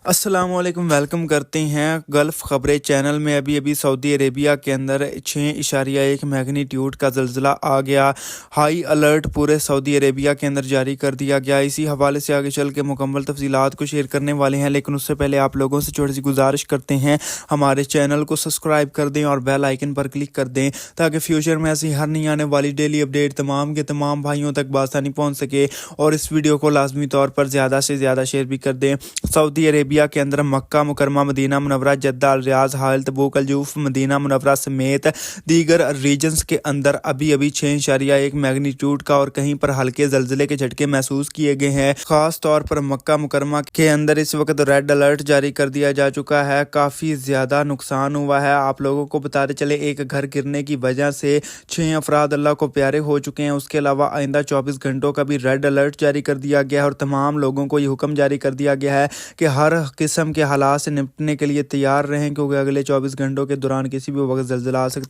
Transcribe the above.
अस्सलाम वालेकुम, वेलकम करते हैं गल्फ़ ख़बरें चैनल में। अभी सऊदी अरेबिया के अंदर 6.1 मैग्नीट्यूड का ज़लज़ला आ गया। हाई अलर्ट पूरे सऊदी अरेबिया के अंदर जारी कर दिया गया। इसी हवाले से आगे चल के मुकम्मल तफ़सीलात को शेयर करने वाले हैं, लेकिन उससे पहले आप लोगों से छोटी सी गुजारिश करते हैं, हमारे चैनल को सब्सक्राइब कर दें और बेल आइकन पर क्लिक कर दें ताकि फ्यूचर में ऐसी हर नई आने वाली डेली अपडेट तमाम के तमाम भाइयों तक बआसानी पहुँच सके। और इस वीडियो को लाजमी तौर पर ज़्यादा से ज़्यादा शेयर भी कर दें। सऊदी अरेबिया के अंदर मक्का मुकरमा, मदीना मुनव्वरा, जद्दा, रियाज, हाइल, तबूक, अल-जूफ, मदीना मुनव्वरा समेत दीगर रीजन्स के अंदर अभी 6.1 मैग्नीट्यूड का और कहीं पर हल्के ज़लज़ले के झटके महसूस किए गए हैं। खास तौर पर मक्का मुकरमा के अंदर इस वक्त रेड अलर्ट जारी कर दिया जा चुका है। काफ़ी ज़्यादा नुकसान हुआ है। आप लोगों को बताते चले, एक घर गिरने की वजह से 6 अफराद अल्लाह को प्यारे हो चुके हैं। उसके अलावा आइंदा 24 घंटों का भी रेड अलर्ट जारी कर दिया गया है और तमाम लोगों को ये हुक्म जारी कर दिया गया है कि हर किस्म के हालात से निपटने के लिए तैयार रहें, क्योंकि अगले 24 घंटों के दौरान किसी भी वक्त ज़लज़ला आ सकता है।